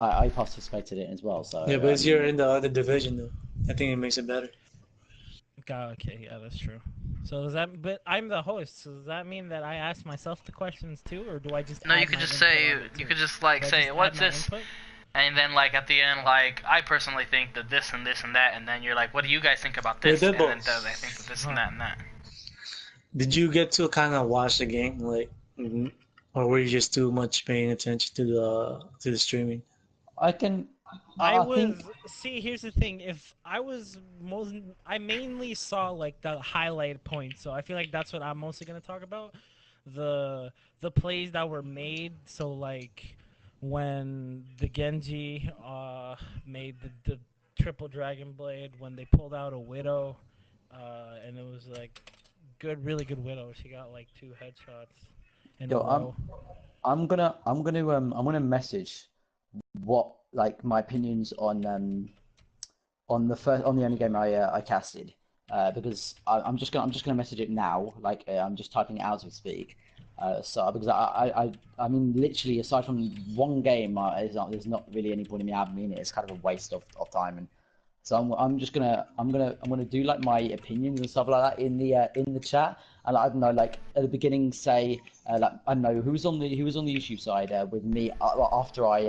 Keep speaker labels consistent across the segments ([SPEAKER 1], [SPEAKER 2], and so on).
[SPEAKER 1] I participated in it as well. So
[SPEAKER 2] Yeah, but you're in the other division though. I think it makes it better.
[SPEAKER 3] Okay, yeah, that's true. So does that? But I'm the host, so does that mean that I ask myself the questions too, or do I just
[SPEAKER 4] No, you
[SPEAKER 3] add
[SPEAKER 4] could
[SPEAKER 3] my
[SPEAKER 4] just
[SPEAKER 3] input
[SPEAKER 4] say,
[SPEAKER 3] on it
[SPEAKER 4] you
[SPEAKER 3] too?
[SPEAKER 4] could just like
[SPEAKER 3] Do I
[SPEAKER 4] say,
[SPEAKER 3] just add
[SPEAKER 4] what's
[SPEAKER 3] my
[SPEAKER 4] this?
[SPEAKER 3] input?
[SPEAKER 4] And then like at the end, like I personally think that this and this and that, and then you're like, what do you guys think about
[SPEAKER 2] Wait,
[SPEAKER 4] this? And
[SPEAKER 2] Deadbolt,
[SPEAKER 4] then I think that this and that and that.
[SPEAKER 2] did you get to kind of watch the game, like, or were you just too much paying attention to the streaming?
[SPEAKER 1] I can.
[SPEAKER 3] I
[SPEAKER 1] I think.
[SPEAKER 3] was see. Here's the thing. If I was most, I mainly saw like the highlight points. So I feel like that's what I'm mostly gonna talk about. The the plays that were made. So like when the Genji made the triple dragon blade, when they pulled out a widow, and it was like good, really good widow. She got like 2 headshots in a
[SPEAKER 1] Yo,
[SPEAKER 3] row.
[SPEAKER 1] I'm gonna message what like my opinions on the only game I casted because I'm just gonna message it now. Like I'm just typing it out as we speak. So because I mean literally aside from one game, there's not really any point in me having it. It's kind of a waste of time. And so I'm just I'm gonna do like my opinions and stuff like that in the chat. And I don't know, like at the beginning, say like I don't know who was on the YouTube side with me after I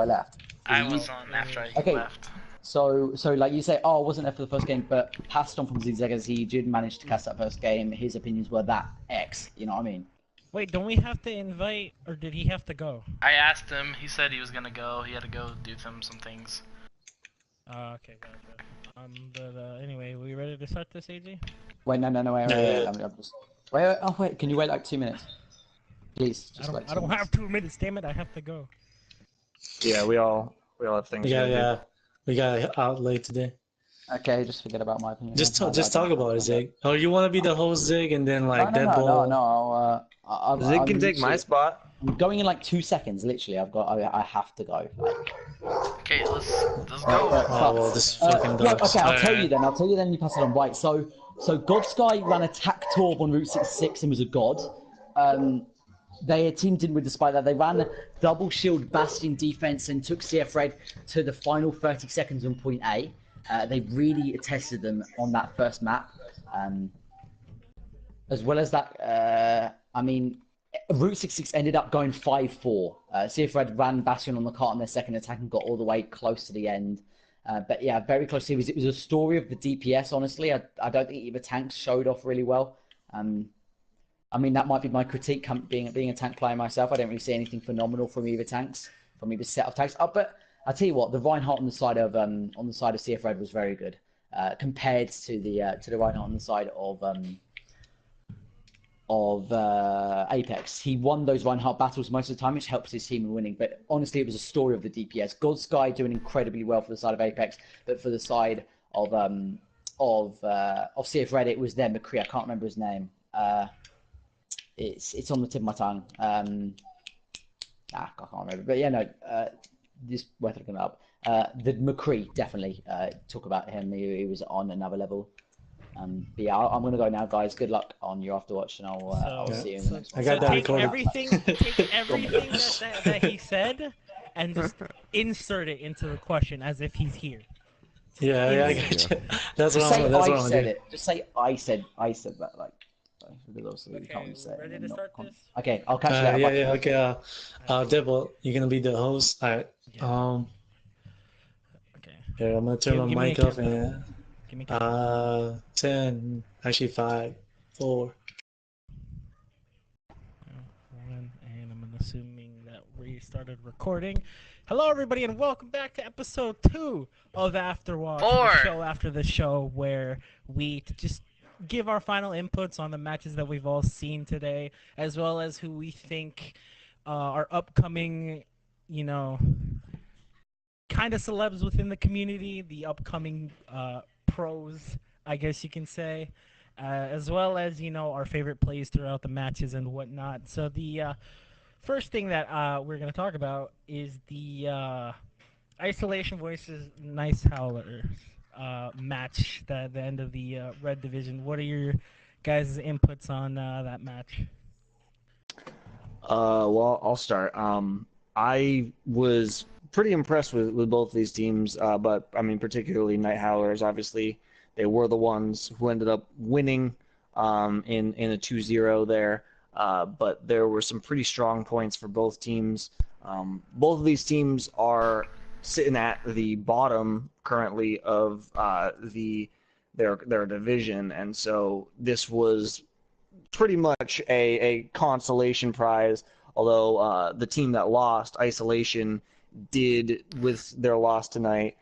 [SPEAKER 1] left. Was
[SPEAKER 4] I
[SPEAKER 1] it you?
[SPEAKER 4] was on after I
[SPEAKER 1] Okay,
[SPEAKER 4] left.
[SPEAKER 1] so like you say, oh, I wasn't there for the first game, but passed on from Zigzag as he did manage to cast that first game. His opinions were that X. You know what I mean?
[SPEAKER 3] Wait, don't we have to invite, or did he have to go?
[SPEAKER 4] I asked him. He said he was gonna go. He had to go do some things.
[SPEAKER 3] Okay, gotcha. But anyway, we ready to start this, AG?
[SPEAKER 1] Wait, no, wait.
[SPEAKER 2] Yeah,
[SPEAKER 1] I'm just wait. Oh, wait. Can you wait like 2 minutes, please?
[SPEAKER 3] I
[SPEAKER 1] Just
[SPEAKER 3] don't,
[SPEAKER 1] wait
[SPEAKER 3] I
[SPEAKER 1] two
[SPEAKER 3] don't
[SPEAKER 1] minutes.
[SPEAKER 3] have 2 minutes. Damn it, I have to go.
[SPEAKER 5] Yeah, we all have things
[SPEAKER 2] yeah,
[SPEAKER 5] to do.
[SPEAKER 2] yeah. We got out late today.
[SPEAKER 1] Okay, just forget about my opinion. Then.
[SPEAKER 2] Just talk about it, Zig. Oh, you want to be the host, Zig, and then like
[SPEAKER 1] No.
[SPEAKER 2] Deadbolt.
[SPEAKER 5] Zig
[SPEAKER 1] I'm
[SPEAKER 5] can take my
[SPEAKER 1] literally,
[SPEAKER 5] spot.
[SPEAKER 1] I'm going in like 2 seconds. Literally, I have to go. Like,
[SPEAKER 4] Okay, let's go.
[SPEAKER 2] Oh well, this fucking
[SPEAKER 1] yeah,
[SPEAKER 2] dogs.
[SPEAKER 1] okay, I'll tell you
[SPEAKER 2] Alright.
[SPEAKER 1] then. I'll tell you then. You pass it on. Right. So Godsky ran attack Torb on Route 66 and was a god. They teamed in with despite that. They ran double shield bastion defense and took CF Red to the final 30 seconds on point A. They really tested them on that first map. As well as that, I mean, Route 66 ended up going 5-4. CF Red ran Bastion on the cart on their second attack and got all the way close to the end. But yeah, very close. It was a story of the DPS, honestly. I don't think either tanks showed off really well. I mean, that might be my critique being a tank player myself. I don't really see anything phenomenal from either tanks, from either set of tanks. But I tell you what, the Reinhardt on the side of CF Red was very good compared to the Reinhardt on the side of Apex. He won those Reinhardt battles most of the time, which helps his team in winning. But honestly, it was a story of the DPS. Godsky doing incredibly well for the side of Apex, but for the side of CF Red, it was then McCree. I can't remember his name. It's on the tip of my tongue. I can't remember. But yeah, no, just worth looking up. The McCree definitely talk about him. He was on another level. But yeah, I'm gonna go now, guys. Good luck on your Afterwatch, and I'll see you in the next one.
[SPEAKER 2] I got that
[SPEAKER 3] take
[SPEAKER 2] recorded.
[SPEAKER 3] take everything that he said and just insert it into the question as if he's here.
[SPEAKER 2] Yeah, I got you. That's
[SPEAKER 1] Just
[SPEAKER 2] what
[SPEAKER 1] say
[SPEAKER 2] I'm. That's what
[SPEAKER 1] I
[SPEAKER 2] I'm
[SPEAKER 1] said
[SPEAKER 2] doing.
[SPEAKER 1] it. Just say I said that. Like, because obviously you can't really say it.
[SPEAKER 3] Ready
[SPEAKER 1] and
[SPEAKER 3] to
[SPEAKER 1] not
[SPEAKER 3] start this?
[SPEAKER 1] Okay, I'll catch you later.
[SPEAKER 2] Yeah,
[SPEAKER 1] Bye.
[SPEAKER 2] yeah, okay. Deadbolt, you're gonna be the host. Alright.
[SPEAKER 3] Yeah. Okay.
[SPEAKER 2] Here, I'm gonna turn
[SPEAKER 3] Give me
[SPEAKER 2] my
[SPEAKER 3] a
[SPEAKER 2] mic off
[SPEAKER 3] countdown.
[SPEAKER 2] and
[SPEAKER 3] Give me a countdown.
[SPEAKER 2] 10, actually 5, 4.
[SPEAKER 3] And I'm assuming that we started recording. Hello, everybody, and welcome back to episode 2 of Afterwatch, the show after the show where we just give our final inputs on the matches that we've all seen today, as well as who we think are upcoming, you know, kind of celebs within the community, the upcoming pros, I guess you can say, as well as, you know, our favorite plays throughout the matches and whatnot. So the first thing that we're going to talk about is the Isolation Voices Nice Howler match, the end of the Red Division. What are your guys' inputs on that match?
[SPEAKER 5] Well, I'll start. I was pretty impressed with both of these teams, but I mean, particularly Night Howlers. Obviously, they were the ones who ended up winning in a 2-0 there. But there were some pretty strong points for both teams. Both of these teams are sitting at the bottom currently of their division, and so this was pretty much a consolation prize. Although the team that lost, Isolation, did with their loss tonight,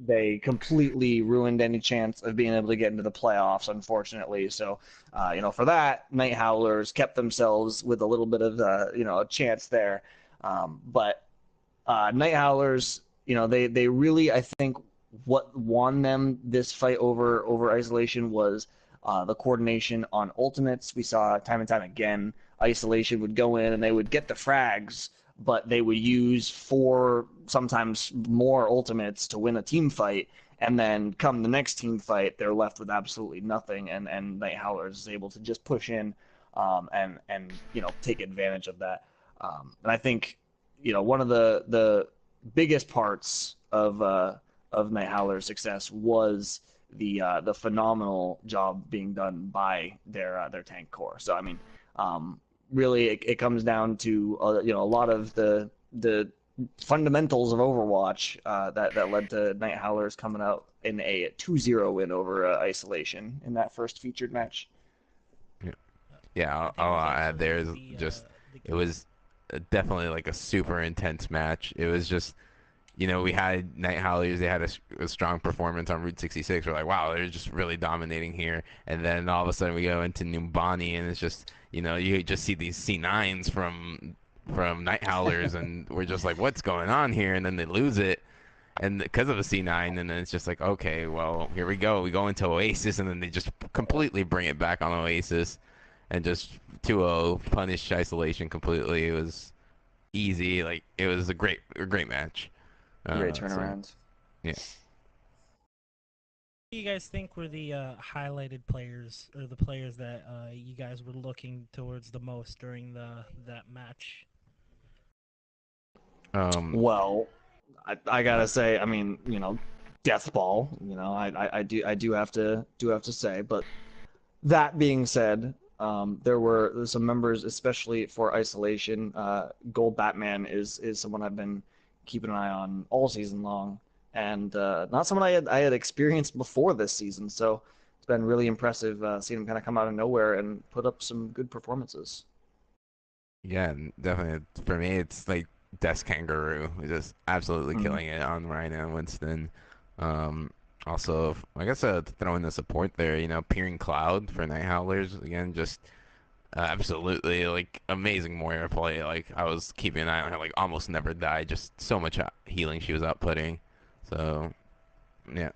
[SPEAKER 5] they completely ruined any chance of being able to get into the playoffs, unfortunately. So, for that, Night Howlers kept themselves with a little bit of a chance there. But Night Howlers, they really, I think, what won them this fight over Isolation was the coordination on ultimates. We saw time and time again, Isolation would go in and they would get the frags, but they would use 4, sometimes more ultimates to win a team fight. And then come the next team fight, they're left with absolutely nothing. And Night Howlers is able to just push in and take advantage of that. And I think, one of the biggest parts of Night Howler's success was the phenomenal job being done by their tank core. So I mean, really, it comes down to a lot of the fundamentals of Overwatch that led to Night Howlers coming out in a 2-0 win over Isolation in that first featured match.
[SPEAKER 6] Yeah, I'll add there's just it was definitely like a super intense match. It was just we had Night Howlers. They had a strong performance on Route 66. We're like, wow, they're just really dominating here. And then all of a sudden we go into Numbani, and it's just, you just see these C9s from Night Howlers, and we're just like, what's going on here? And then they lose it, and because of the C9, and then it's just like, okay, well, here we go. We go into Oasis, and then they just completely bring it back on Oasis, and just 2-0 punish Isolation completely. It was easy. Like, it was a great match.
[SPEAKER 5] Great turnaround.
[SPEAKER 6] So, yeah.
[SPEAKER 3] What do you guys think were the highlighted players, or the players that you guys were looking towards the most during that match?
[SPEAKER 5] Well, I gotta say, I mean, Deathball. I do have to say, but that being said, there's some members, especially for Isolation. Gold Batman is someone I've been keeping an eye on all season long, and not someone I had experienced before this season. So it's been really impressive seeing him kind of come out of nowhere and put up some good performances.
[SPEAKER 6] Yeah, definitely. For me, it's like Death Kangaroo, just absolutely killing it on Rhino and Winston. Also, I guess throw in the support there, Peering Cloud for Night Howlers again, just absolutely like amazing Moira play. Like I was keeping an eye on her, like almost never died. Just so much healing she was outputting. So, yeah.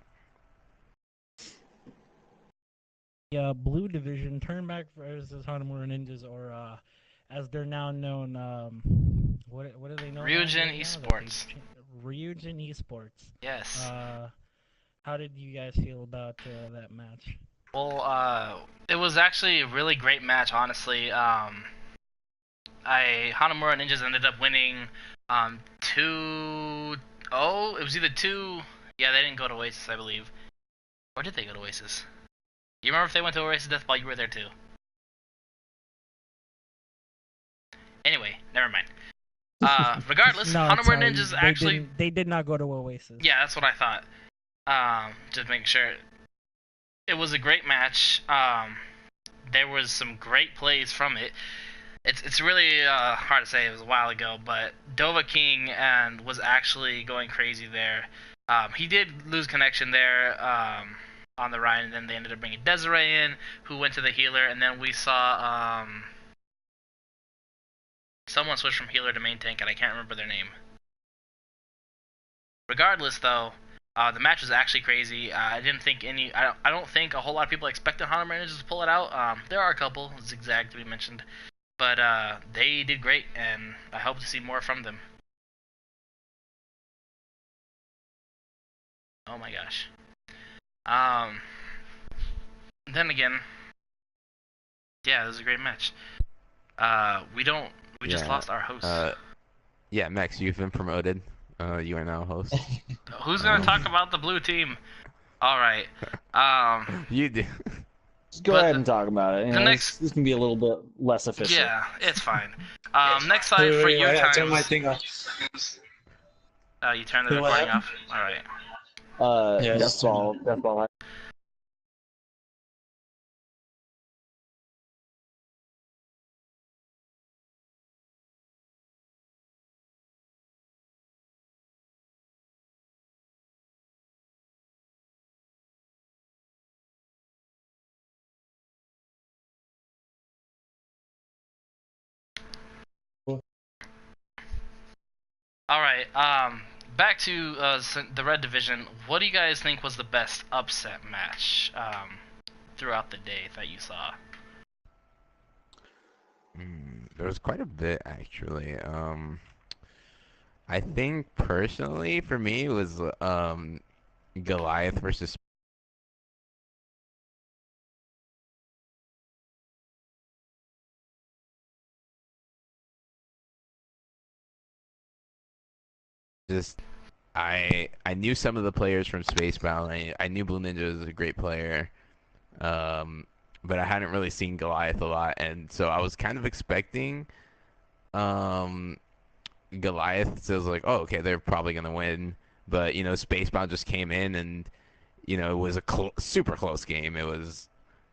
[SPEAKER 3] The Blue Division, Turnback versus Hanamura Ninjas, or as they're now known, what are they known as?
[SPEAKER 4] Ryujin Esports.
[SPEAKER 3] Ryujin Esports.
[SPEAKER 4] Yes.
[SPEAKER 3] How did you guys feel about that match?
[SPEAKER 4] Well, it was actually a really great match, honestly. Hanamura Ninjas ended up winning 2-0. It was either 2. Yeah, they didn't go to Oasis, I believe. Or did they go to Oasis? You remember if they went to Oasis Deathball? You were there too. Anyway, never mind. Regardless, Hanamura Ninjas actually...
[SPEAKER 3] They did not go to Oasis.
[SPEAKER 4] Yeah, that's what I thought. Just making sure. It was a great match. There was some great plays from it. It's really hard to say. It was a while ago, but Dova King was actually going crazy there. He did lose connection there on the Ryan, and then they ended up bringing Desiree in, who went to the healer, and then we saw someone switch from healer to main tank, and I can't remember their name. Regardless, though, the match was actually crazy. I don't think a whole lot of people expected Hanamura Ninjas to pull it out. There are a couple, Zigzag to be mentioned, but they did great, and I hope to see more from them. Oh my gosh. Then again, yeah, it was a great match. We just lost our host.
[SPEAKER 6] Yeah, Max, you've been promoted. You are now host.
[SPEAKER 4] Who's gonna talk about the blue team? All right.
[SPEAKER 6] You do.
[SPEAKER 5] Just go ahead and talk about it. You
[SPEAKER 4] the
[SPEAKER 5] know,
[SPEAKER 4] next-
[SPEAKER 5] this can be a little bit less official.
[SPEAKER 4] Yeah, it's fine. Next slide for your
[SPEAKER 2] I
[SPEAKER 4] times.
[SPEAKER 2] turn my thing off.
[SPEAKER 4] You turned the recording off. All right.
[SPEAKER 5] Yes. Death ball.
[SPEAKER 4] All right. Back to the red division. What do you guys think was the best upset match throughout the day that you saw?
[SPEAKER 6] There was quite a bit actually. I think personally for me it was Goliath versus just I knew some of the players from Spacebound. I knew Blue Ninja was a great player. But I hadn't really seen Goliath a lot, and so I was kind of expecting um Goliath. So I was like, oh, okay, they're probably gonna win. But Spacebound just came in, and it was a super close game. It was,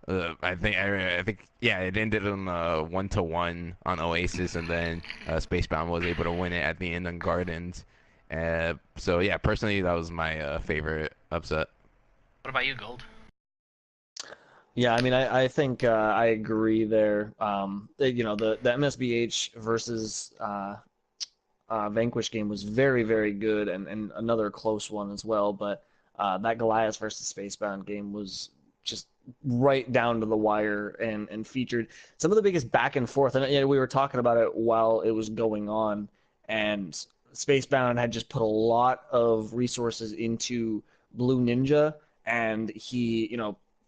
[SPEAKER 6] I think, yeah, it ended on 1-1 on Oasis, and then Spacebound was able to win it at the end on Gardens. So yeah, personally, that was my favorite upset.
[SPEAKER 4] What about you, Gold?
[SPEAKER 5] Yeah, I mean, I think I agree there. The MSBH versus Vanquish game was very, very good, and another close one as well. But that Goliath versus Spacebound game was just right down to the wire and featured some of the biggest back and forth. And we were talking about it while it was going on, and Spacebound had just put a lot of resources into Blue Ninja, and he,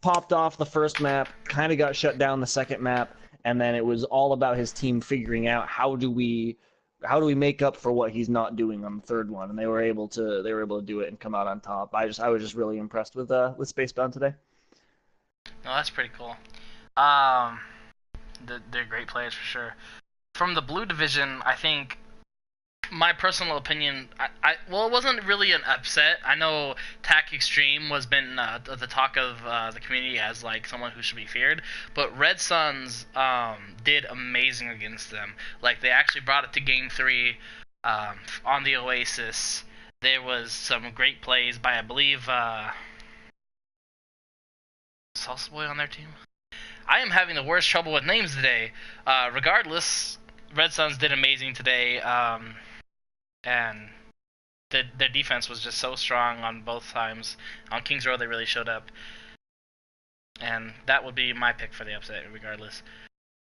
[SPEAKER 5] popped off the first map, kind of got shut down the second map, and then it was all about his team figuring out how do we make up for what he's not doing on the third one, and they were able to do it and come out on top. I was just really impressed with Spacebound today.
[SPEAKER 4] No, that's pretty cool. They're great players for sure. From the blue division, I think my personal opinion, well, it wasn't really an upset. I know TAC Extreme was been the talk of the community as like someone who should be feared, but Red Suns did amazing against them. Like they actually brought it to Game 3 on the Oasis. There was some great plays by, I believe, Salsa Boy on their team. I am having the worst trouble with names today. Regardless, Red Suns did amazing today. And their defense was just so strong on both times. On Kings Row, they really showed up. And that would be my pick for the upset, regardless.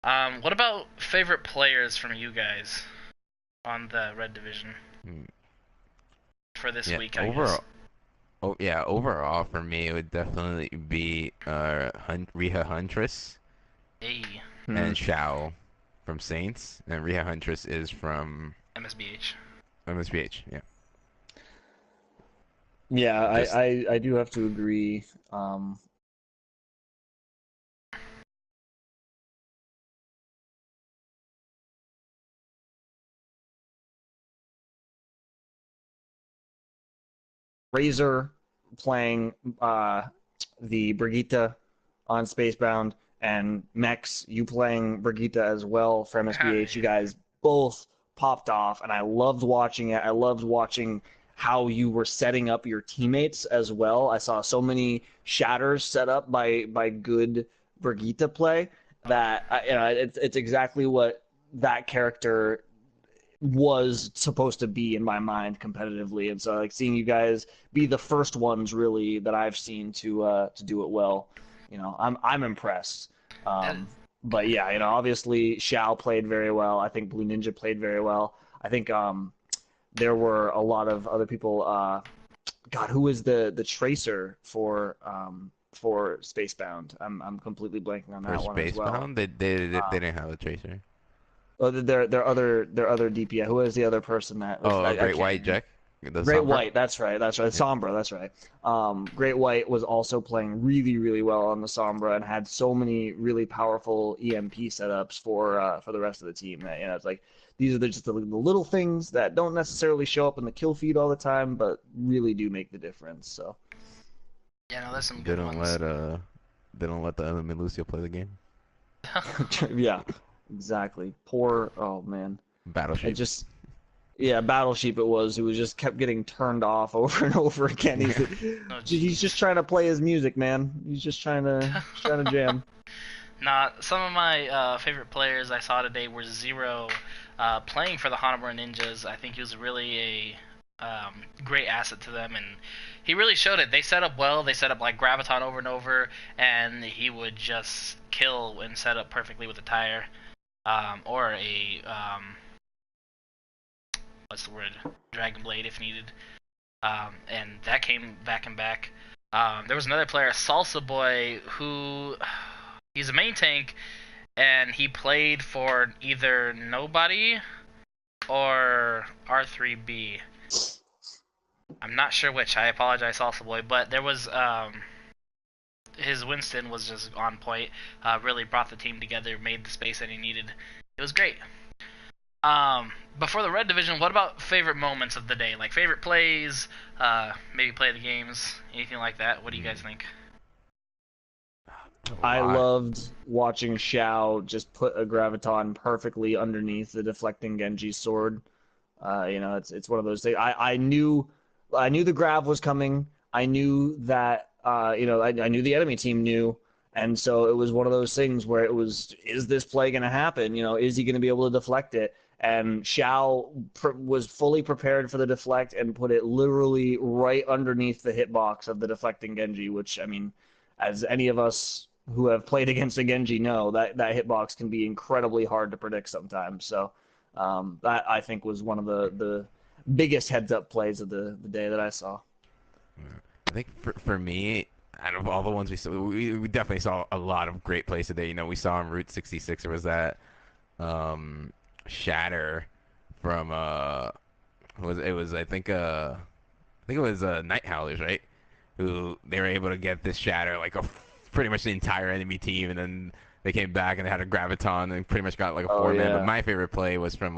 [SPEAKER 4] What about favorite players from you guys on the Red Division for this week, I guess?
[SPEAKER 6] Overall for me, it would definitely be Riha Huntress and Shao from Saints. And Riha Huntress is from
[SPEAKER 4] MSBH.
[SPEAKER 6] MSBH, yeah.
[SPEAKER 5] Yeah, I do have to agree. Razor playing the Brigitte on Spacebound, and Mex, you playing Brigitte as well for MSBH. You guys both popped off, and I loved watching it. I loved watching how you were setting up your teammates as well. I saw so many shatters set up by good Brigitte play that it's exactly what that character was supposed to be in my mind competitively. And so like seeing you guys be the first ones really that I've seen to do it well, I'm impressed. But yeah, obviously Shao played very well. I think Blue Ninja played very well. I think there were a lot of other people. God, who is the tracer for Spacebound? I'm completely blanking on that one as well.
[SPEAKER 6] Spacebound, they didn't have a tracer.
[SPEAKER 5] Oh, their other DPI. Who is the other person that?
[SPEAKER 6] Great White Jack. The
[SPEAKER 5] Great
[SPEAKER 6] Sombra?
[SPEAKER 5] White, that's right. Sombra, that's right. Great White was also playing really, really well on the Sombra and had so many really powerful EMP setups for the rest of the team. That, it's like these are just the little things that don't necessarily show up in the kill feed all the time, but really do make the difference. So
[SPEAKER 4] Yeah, no, there's some
[SPEAKER 6] They
[SPEAKER 4] good
[SPEAKER 6] don't
[SPEAKER 4] ones.
[SPEAKER 6] they don't let the enemy Lucio play the game.
[SPEAKER 5] yeah, exactly. Poor, oh man,
[SPEAKER 6] Battle
[SPEAKER 5] it
[SPEAKER 6] sheep.
[SPEAKER 5] just. Yeah, Battle Sheep it was, who was just kept getting turned off over and over again.
[SPEAKER 4] Oh,
[SPEAKER 5] He's
[SPEAKER 4] jeez.
[SPEAKER 5] just trying to play his music, man. He's just trying to jam.
[SPEAKER 4] Nah, some of my favorite players I saw today were Zero, playing for the Hanamura Ninjas. I think he was really a great asset to them, and he really showed it. They set up well. They set up like Graviton over and over, and he would just kill and set up perfectly with a tire, or a what's the word, Dragon Blade if needed. And that came back and back. There was another player, Salsa Boy, who he's a main tank, and he played for either Nobody or R3B. I'm not sure which. I apologize, Salsa Boy, but there was his Winston was just on point. Really brought the team together, made the space that he needed. It was great. Before the red division, what about favorite moments of the day? Like favorite plays, maybe play of the games, anything like that? What do you guys think?
[SPEAKER 5] I
[SPEAKER 6] Lot.
[SPEAKER 5] loved watching Xiao just put a Graviton perfectly underneath the deflecting Genji's sword. It's one of those things. I knew the grab was coming. I knew that I knew the enemy team knew, and so it was one of those things where it was, is this play going to happen? Is he going to be able to deflect it? And Xiao was fully prepared for the deflect and put it literally right underneath the hitbox of the deflecting Genji, which, I mean, as any of us who have played against a Genji know, that hitbox can be incredibly hard to predict sometimes. So that, I think, was one of the biggest heads up plays of the day that I saw.
[SPEAKER 6] I think for me, out of all the ones we saw, we definitely saw a lot of great plays today. We saw on Route 66 there was that shatter from it was I think it was Night Howlers, right? Who they were able to get this shatter like pretty much the entire enemy team, and then they came back and they had a Graviton and pretty much got like a
[SPEAKER 5] Oh
[SPEAKER 6] 4-man. But
[SPEAKER 5] yeah.
[SPEAKER 6] my favorite play was from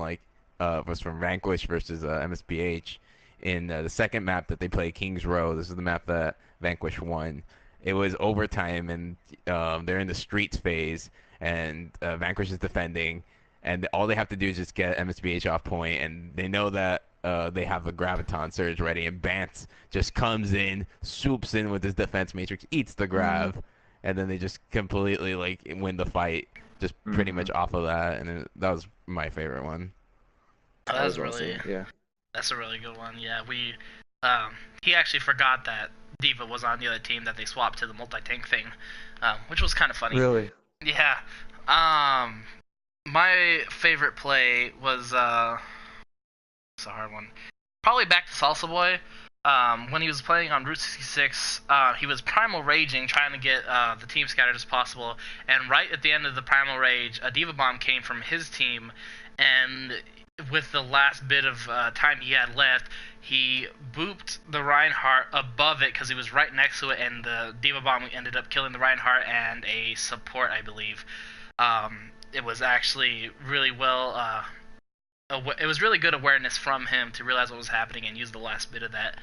[SPEAKER 6] Vanquish versus MSBH in the second map that they played, Kings Row. This is the map that Vanquish won. It was overtime, and they're in the streets phase, and Vanquish is defending, and all they have to do is just get MSBH off point, and they know that they have a Graviton Surge ready, and Bance just comes in, swoops in with his defense matrix, eats the grab, and then they just completely like win the fight, just pretty much off of that, and that was my favorite one.
[SPEAKER 4] That was
[SPEAKER 5] also,
[SPEAKER 4] really,
[SPEAKER 5] yeah.
[SPEAKER 4] that's a really good one. Yeah, he actually forgot that Diva was on the other team, that they swapped to the multi-tank thing, which was kind of funny.
[SPEAKER 5] Really?
[SPEAKER 4] Yeah. My favorite play was it's a hard one. Probably back to Salsa Boy. When he was playing on Route 66, he was primal raging, trying to get the team scattered as possible. And right at the end of the primal rage, a Diva Bomb came from his team, and with the last bit of time he had left, he booped the Reinhardt above it because he was right next to it, and the Diva Bomb ended up killing the Reinhardt and a support, I believe. It was actually really well. It was really good awareness from him to realize what was happening and use the last bit of that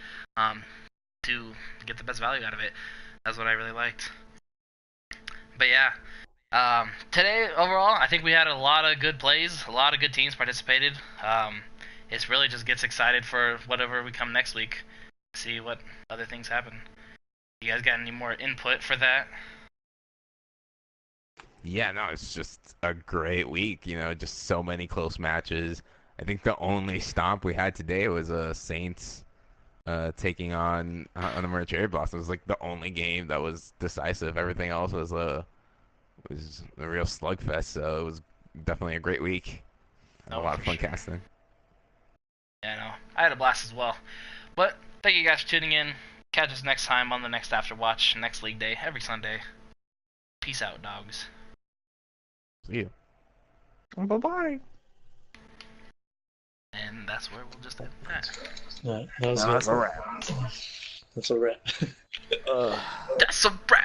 [SPEAKER 4] to get the best value out of it. That's what I really liked. But yeah, today overall, I think we had a lot of good plays. A lot of good teams participated. It's really just gets excited for whatever we come next week. See what other things happen. You guys got any more input for that?
[SPEAKER 6] Yeah, no, it's just a great week. Just so many close matches. I think the only stomp we had today was Saints taking on the Cherry Blossom. It was like the only game that was decisive. Everything else was a real slugfest. So it was definitely a great week. A lot of fun casting.
[SPEAKER 4] Yeah, no, I had a blast as well. But thank you guys for tuning in. Catch us next time on the next Afterwatch, next League Day, every Sunday. Peace out, dogs.
[SPEAKER 6] See you.
[SPEAKER 5] Bye bye.
[SPEAKER 4] And that's where we'll just end that.
[SPEAKER 2] Right, that was
[SPEAKER 5] That's
[SPEAKER 2] good.
[SPEAKER 5] a wrap.
[SPEAKER 2] That's a wrap.
[SPEAKER 4] That's a wrap.